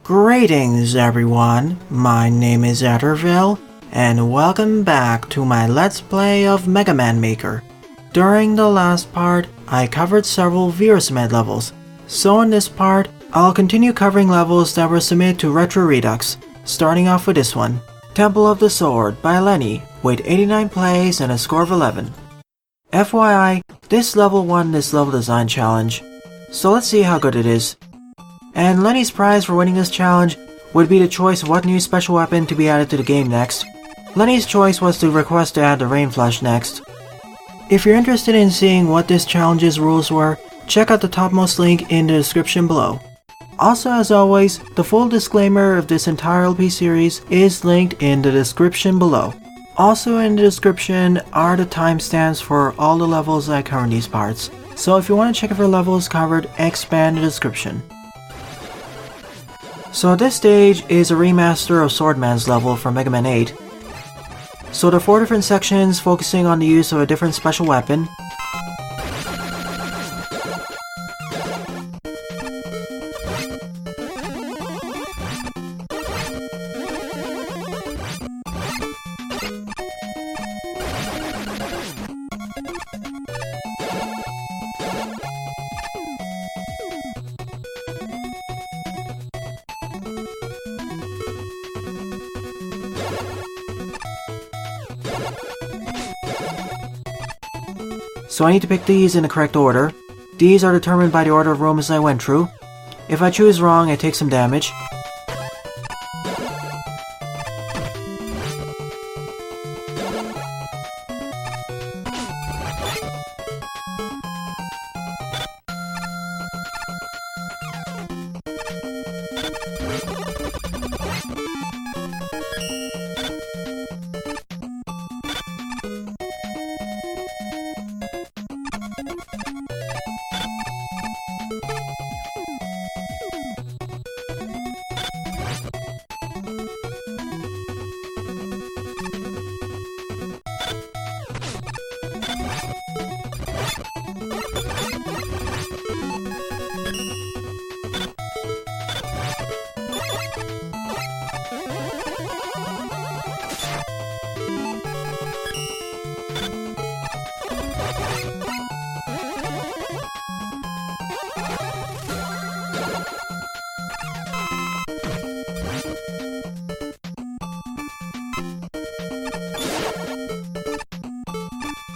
Greetings everyone, my name is Etterville, and welcome back to my Let's Play of Mega Man Maker. During the last part, I covered several Virusmed levels, so in this part, I'll continue covering levels that were submitted to Retro Redux, starting off with this one, Temple of the Sword by Lenny, with 89 plays and a score of 11. FYI, this level won this level design challenge, so let's see how good it is. And Lenny's prize for winning this challenge would be the choice of what new special weapon to be added to the game next. Lenny's choice was to request to add the Rain Flash next. If you're interested in seeing what this challenge's rules were, check out the topmost link in the description below. Also, as always, the full disclaimer of this entire LP series is linked in the description below. Also in the description are the timestamps for all the levels I cover in these parts, so if you want to check if your level is covered, expand the description. So this stage is a remaster of Swordman's level from Mega Man 8. So there are 4 different sections focusing on the use of a different special weapon. So I need to pick these in the correct order. These are determined by the order of rooms I went through. If I choose wrong, I take some damage.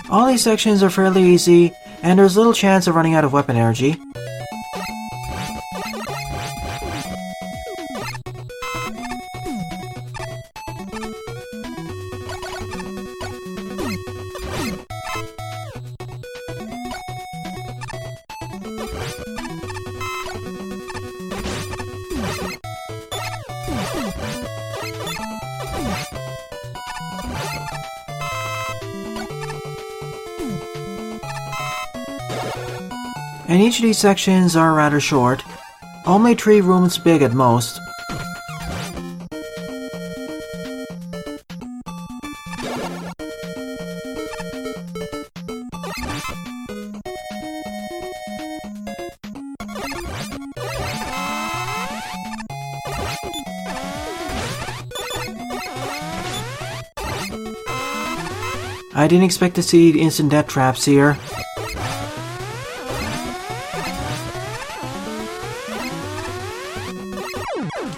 All these sections are fairly easy, and there's little chance of running out of weapon energy. And each of these sections are rather short, only 3 rooms big at most. I didn't expect to see the instant death traps here.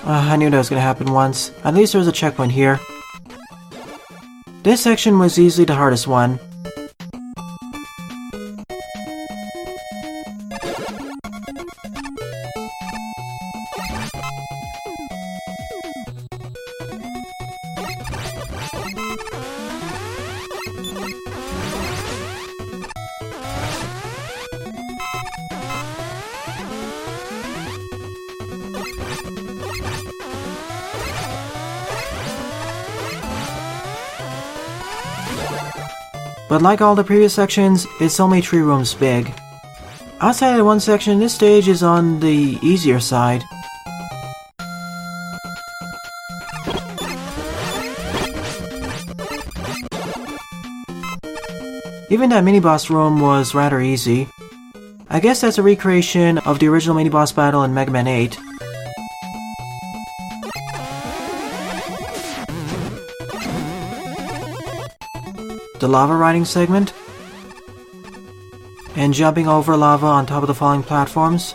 I knew that was going to happen once. At least there was a checkpoint here. This section was easily the hardest one. But like all the previous sections, it's only 3 rooms big. Outside of one section, this stage is on the easier side. Even that mini-boss room was rather easy. I guess that's a recreation of the original mini-boss battle in Mega Man 8. the lava riding segment, and jumping over lava on top of the falling platforms.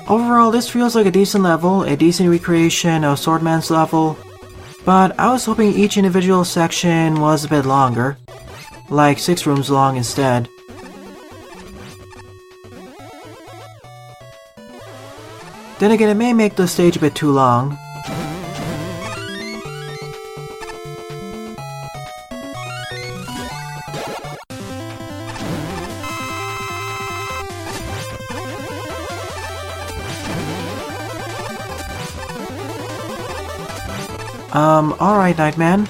Overall, this feels like a decent level, a decent recreation of Swordman's level, but I was hoping each individual section was a bit longer, like 6 rooms long instead. Then again, it may make the stage a bit too long. Alright, Nightman.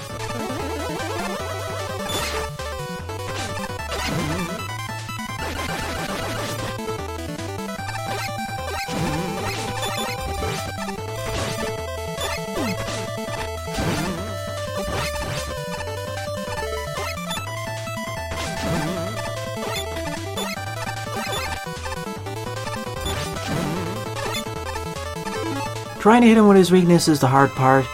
Trying to hit him with his weakness is the hard part.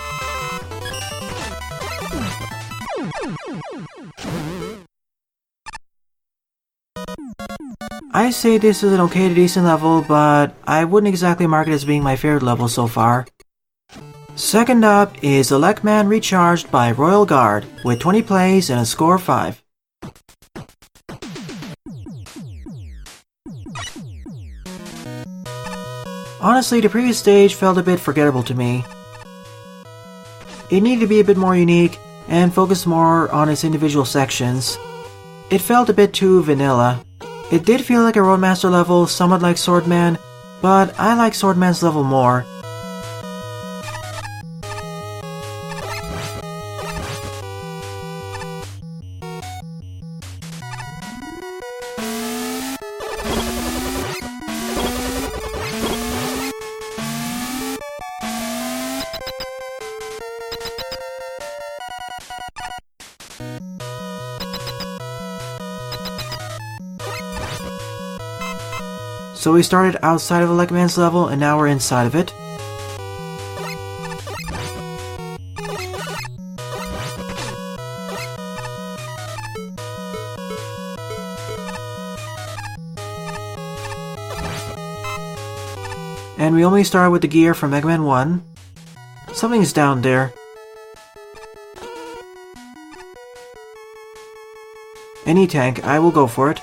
I say this is an okay to decent level, but I wouldn't exactly mark it as being my favorite level so far. Second up is Elec Man Recharged by Royalguard, with 20 plays and a score of 5. Honestly, the previous stage felt a bit forgettable to me. It needed to be a bit more unique and focus more on its individual sections. It felt a bit too vanilla. It did feel like a Roadmaster level, somewhat like Swordman, but I like Swordman's level more. So we started outside of Elec Man's level, and now we're inside of it. And we only started with the gear from Mega Man 1. Something's down there. Any tank, I will go for it.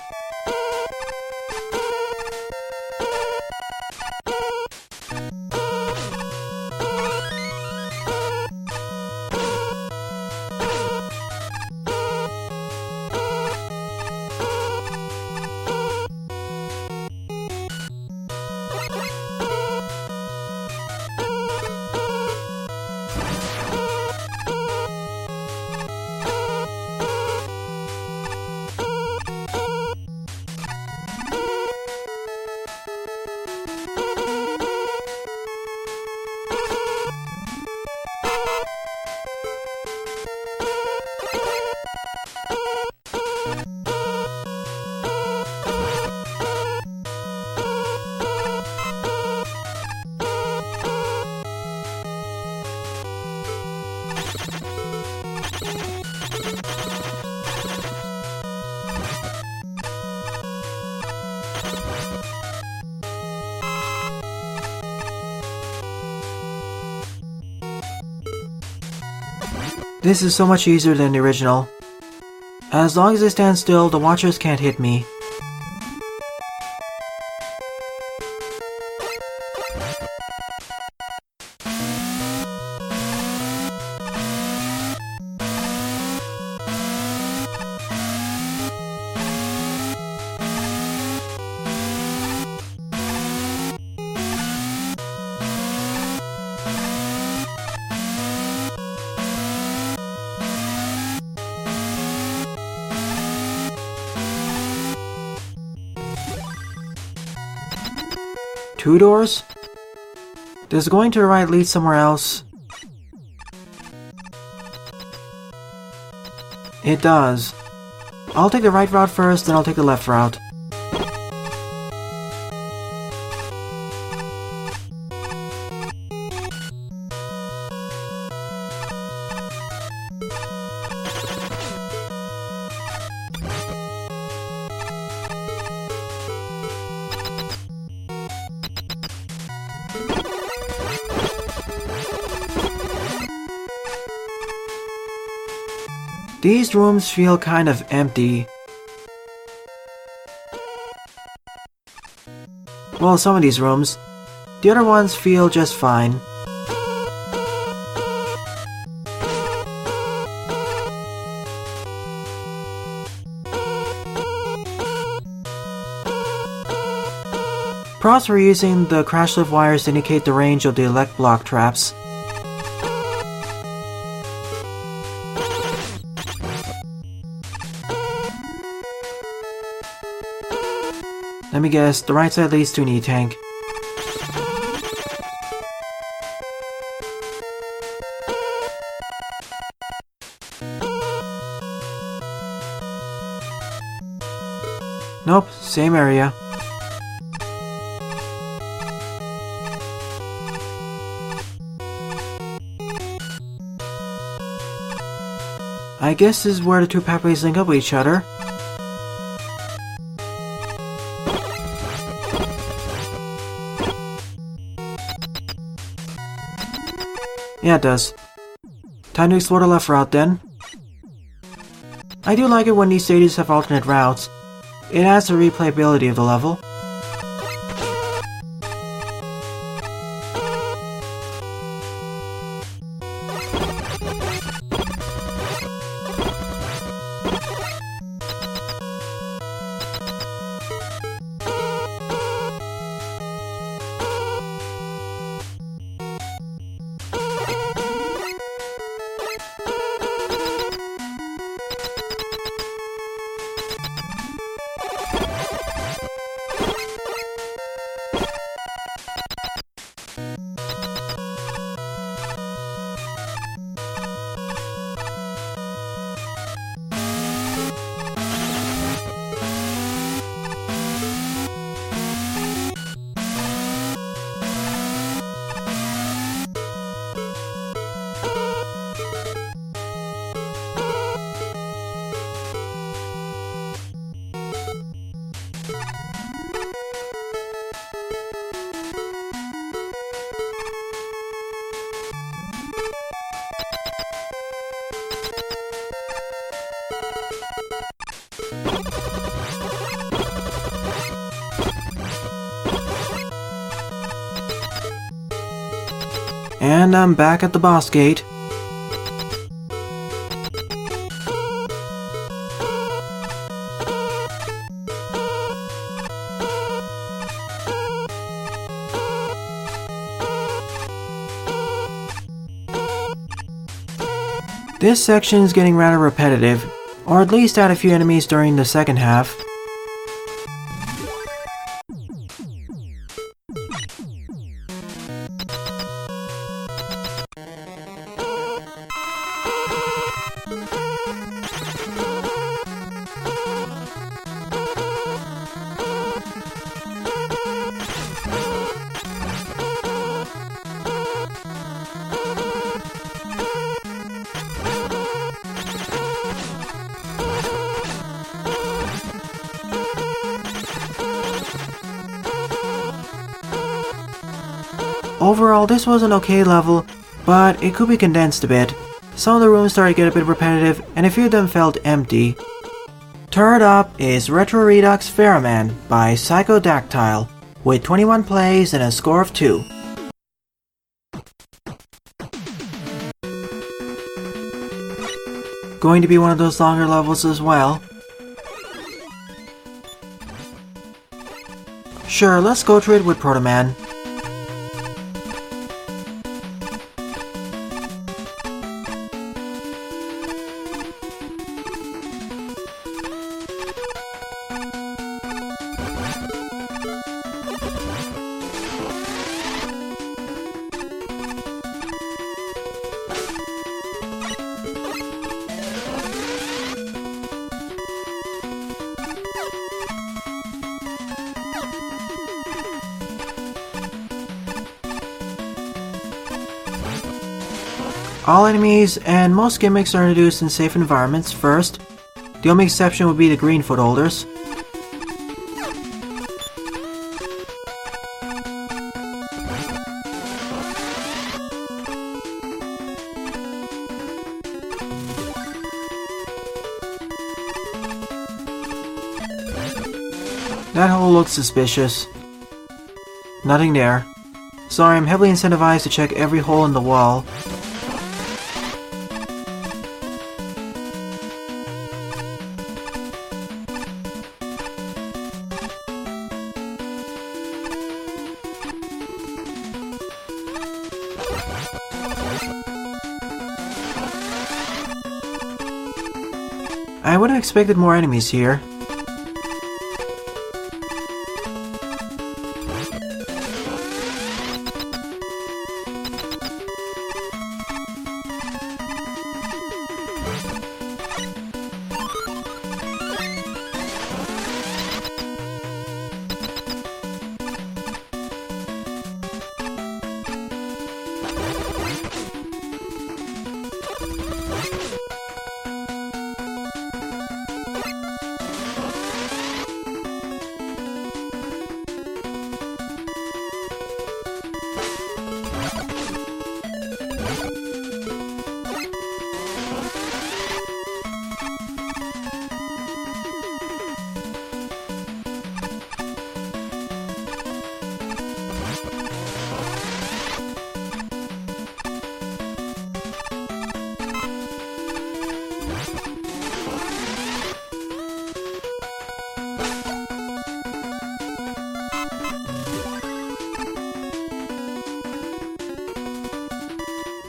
This is so much easier than the original. As long as I stand still, the watchers can't hit me. 2 doors? Does going to the right lead somewhere else? It does. I'll take the right route first, then I'll take the left route. These rooms feel kind of empty. Well, some of these rooms. The other ones feel just fine. Props were using the crash lift wires to indicate the range of the Elec block traps. Let me guess, the right side leads to an E-tank. Nope, same area. I guess this is where the two pathways link up with each other. Yeah, it does. Time to explore the left route then. I do like it when these stages have alternate routes. It adds the replayability of the level. And I'm back at the boss gate. This section is getting rather repetitive, or at least add a few enemies during the second half. Overall, this was an okay level, but it could be condensed a bit. Some of the rooms started to get a bit repetitive, and a few of them felt empty. Third up is Retro Redux Pharaoh Man by Psykodactyle, with 21 plays and a score of 2. Going to be one of those longer levels as well. Sure, let's go through it with Pharaoh Man. All enemies and most gimmicks are introduced in safe environments first. The only exception would be the green footholders. That hole looks suspicious. Nothing there. Sorry, I'm heavily incentivized to check every hole in the wall. I would have expected more enemies here.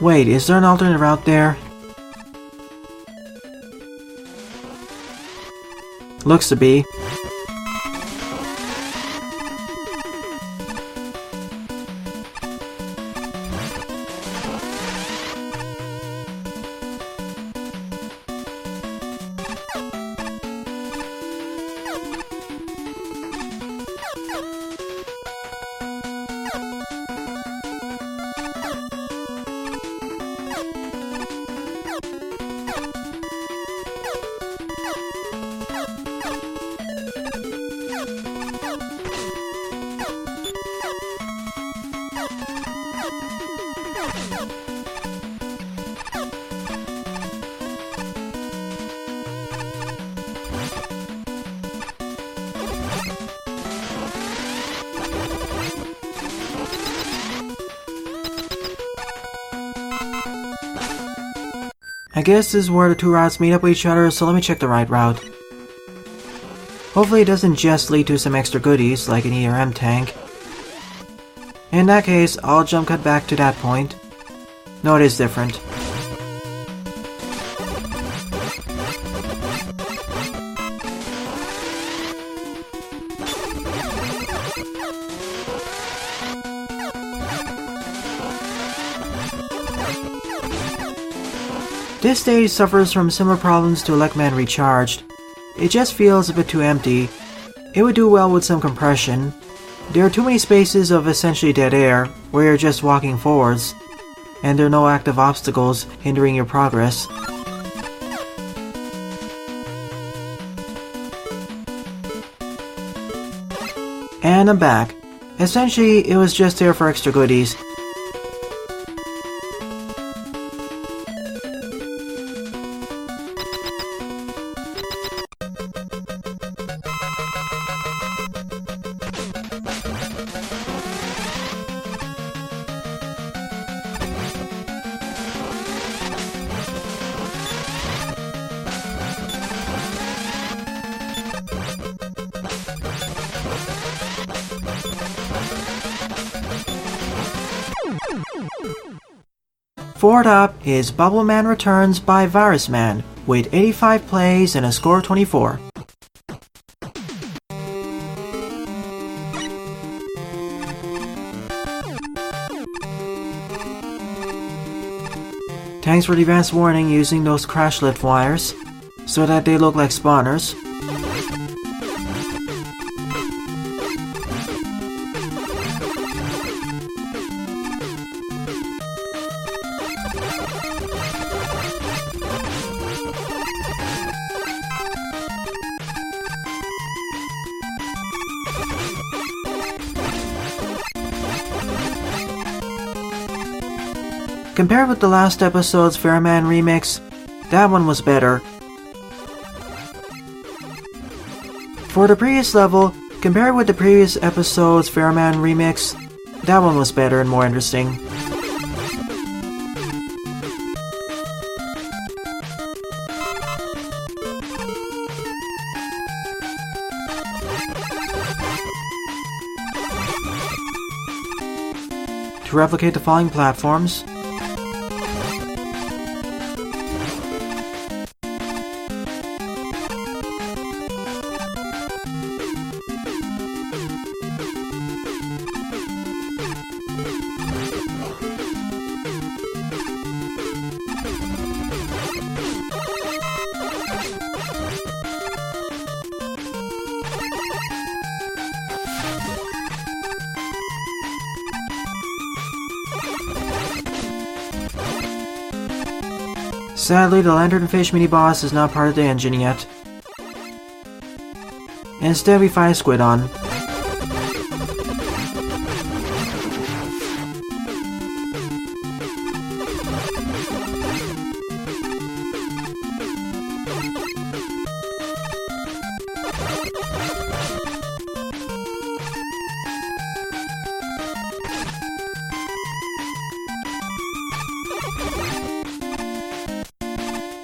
Wait, is there an alternate route there? Looks to be. I guess this is where the two routes meet up with each other, so let me check the right route. Hopefully it doesn't just lead to some extra goodies, like an ERM tank. In that case, I'll jump cut back to that point. No, it is different. This stage suffers from similar problems to Elec Man Recharged. It just feels a bit too empty. It would do well with some compression. There are too many spaces of essentially dead air, where you're just walking forwards, and there are no active obstacles hindering your progress. And I'm back. Essentially, it was just there for extra goodies. Fourth up is Bubble Man Returns by Virus Man, with 85 plays and a score of 24. Thanks for the advance warning using those crash lift wires, so that they look like spawners. Compared with the last episode's Pharaoh Man remix, that one was better. For the previous level, compared with the previous episode's Pharaoh Man remix, that one was better and more interesting. To replicate the following platforms: sadly, the Lanternfish mini-boss is not part of the engine yet. Instead, we fight Squidon.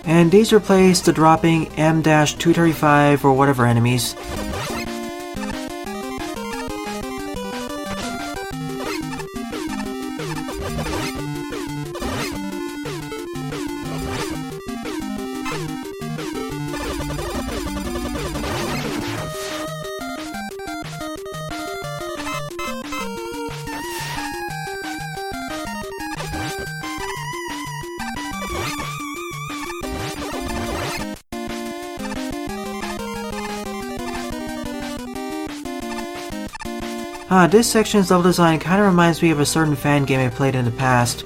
And these replace the dropping M-235 or whatever enemies. This section's level design kinda reminds me of a certain fan game I played in the past,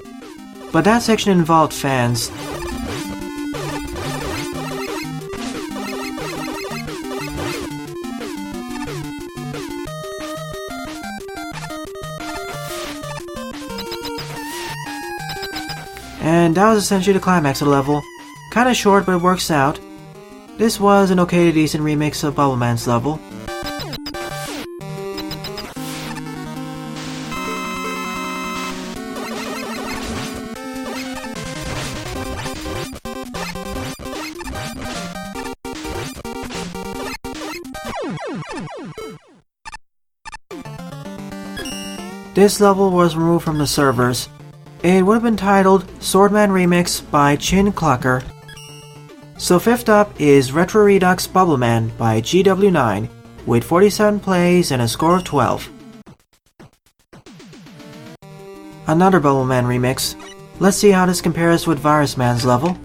but that section involved fans. And that was essentially the climax of the level. Kinda short, but it works out. This was an okay to decent remix of Bubble Man's level. This level was removed from the servers. It would have been titled Swordman Remix by Chinclucker. So fifth up is Retro Redux Bubble Man by GW9 with 47 plays and a score of 12. Another Bubble Man remix. Let's see how this compares with Virus Man's level.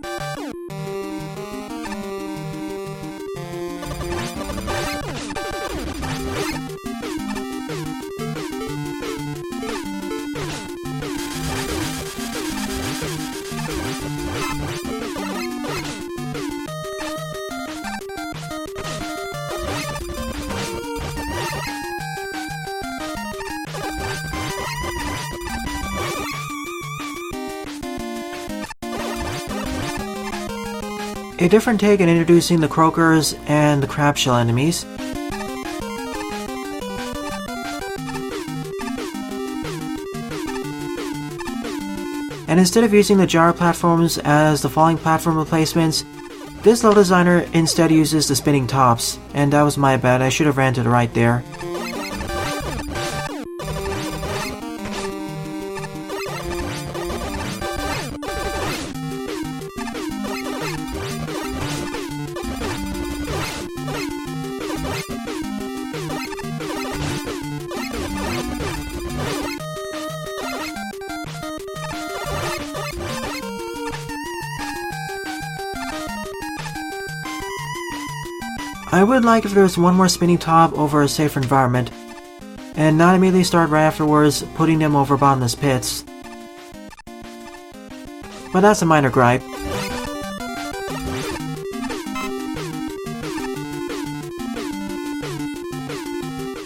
A different take in introducing the croakers and the crabshell enemies. And instead of using the gyro platforms as the falling platform replacements, this level designer instead uses the spinning tops, and that was my bad. I should have ran to the right there. I would like if there was one more spinning top over a safer environment, and not immediately start right afterwards putting them over bottomless pits. But that's a minor gripe.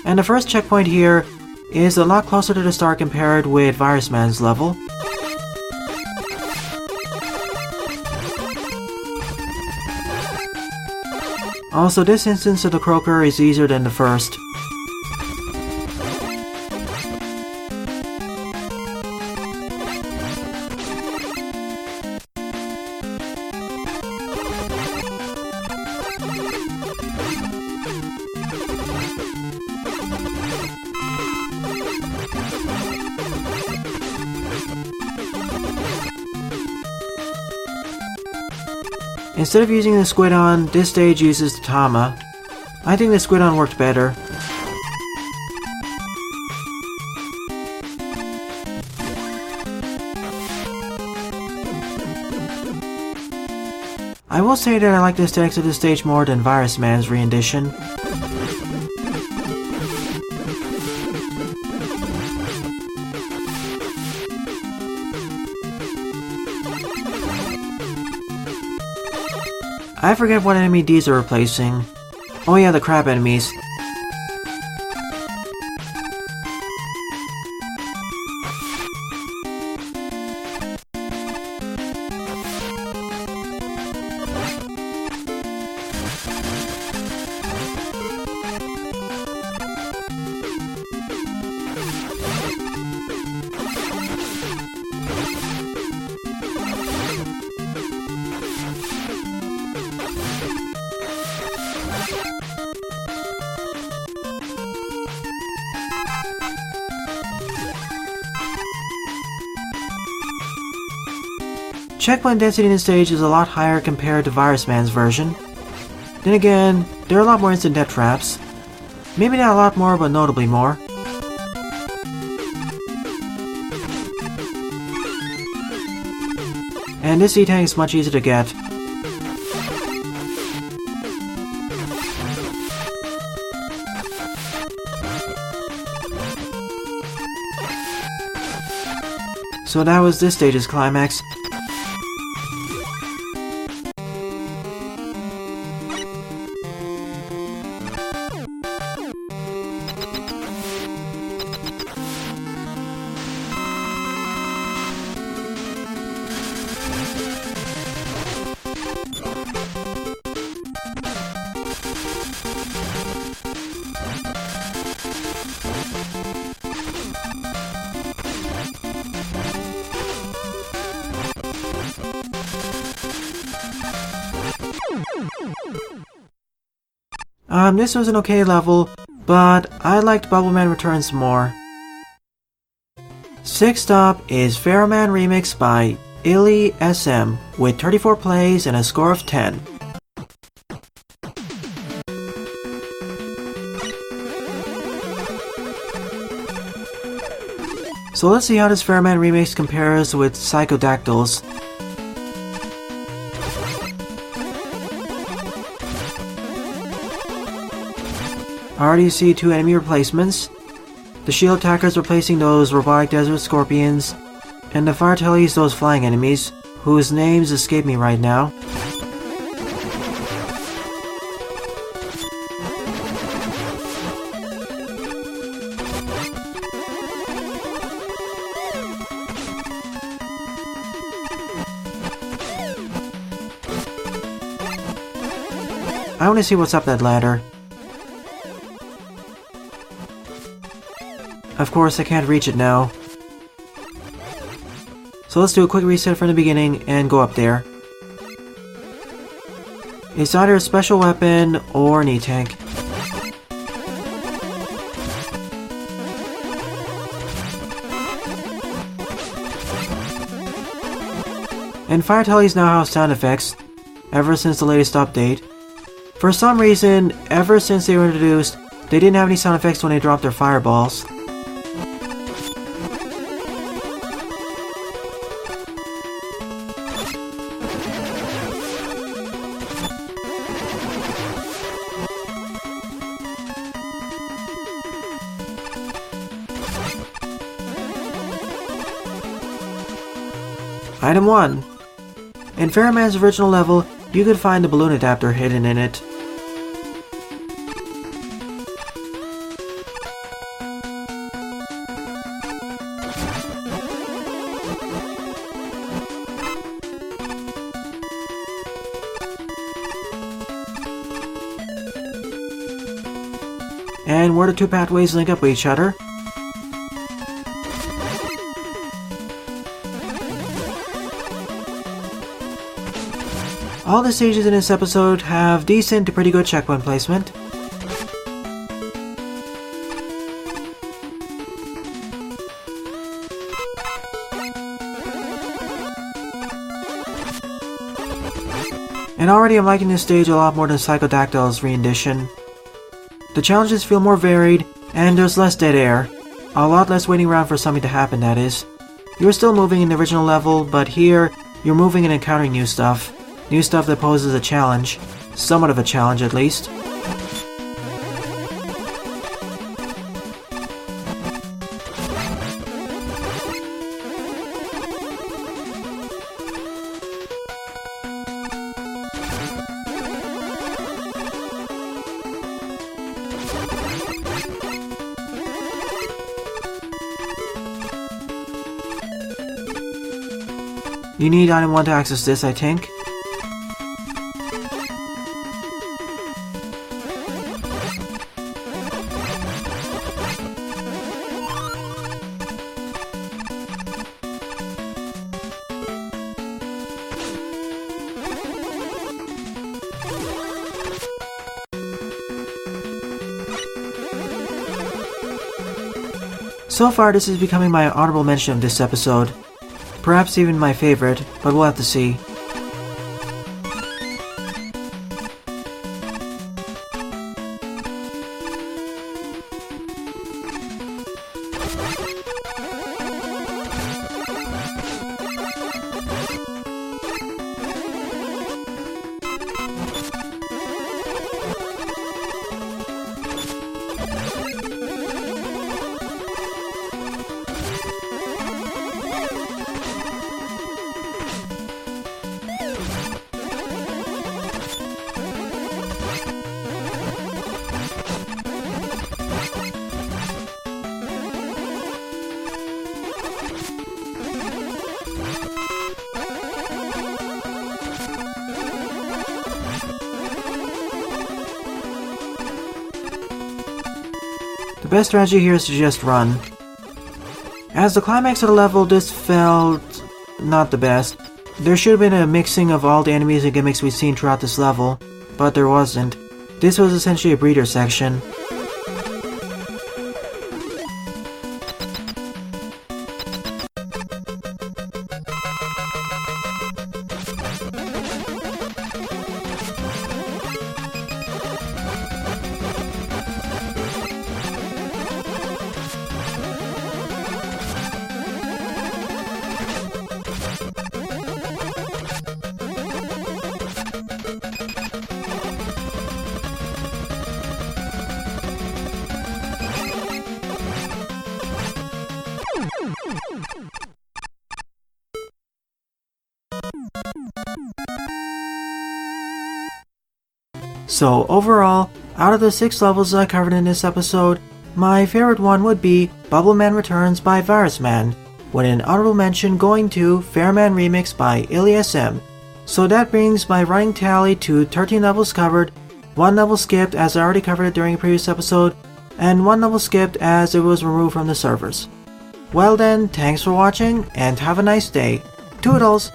And the first checkpoint here is a lot closer to the start compared with Virus Man's level. Also, this instance of the croaker is easier than the first. Instead of using the Squidon, this stage uses the Tama. I think the Squidon worked better. I will say that I like the aesthetics of this stage more than Virus Man's rendition. I forget what enemy these are replacing. Oh yeah, the crab enemies. Checkpoint density in this stage is a lot higher compared to Virus Man's version. Then again, there are a lot more instant death traps. Maybe not a lot more, but notably more. And this E-Tank is much easier to get. So that was this stage's climax. This was an okay level, but I liked Bubble Man Returns more. Sixth up is Pharaoh Man Remix by ilysm with 34 plays and a score of 10. So let's see how this Pharaoh Man Remix compares with Psykodactyls. I already see two enemy replacements. The shield attackers replacing those robotic desert scorpions, and the fire tellies those flying enemies, whose names escape me right now. I want to see what's up that ladder. Of course, I can't reach it now. So let's do a quick reset from the beginning and go up there. It's either a special weapon or an E-Tank. And fire tellies now have sound effects, ever since the latest update. For some reason, ever since they were introduced, they didn't have any sound effects when they dropped their fireballs. Item 1. In Pharaoh Man's original level, you could find the balloon adapter hidden in it. and where the two pathways link up with each other. All the stages in this episode have decent to pretty good checkpoint placement. And already I'm liking this stage a lot more than Psykodactyl's rendition. The challenges feel more varied, and there's less dead air. A lot less waiting around for something to happen, that is. You're still moving in the original level, but here, you're moving and encountering new stuff. New stuff that poses a challenge. Somewhat of a challenge, at least. You need item 1 to access this, I think. So far, this is becoming my honorable mention of this episode. Perhaps even my favorite, but we'll have to see. The best strategy here is to just run. As the climax of the level, this felt not the best. There should have been a mixing of all the enemies and gimmicks we've seen throughout this level, but there wasn't. This was essentially a breeder section. So overall, out of the 6 levels I covered in this episode, my favorite one would be Bubble Man Returns by Pharaoh Man, with an honorable mention going to Pharaoh Man Remix by ilysm. So that brings my running tally to 13 levels covered, 1 level skipped as I already covered it during a previous episode, and 1 level skipped as it was removed from the servers. Well then, thanks for watching, and have a nice day. Toodles!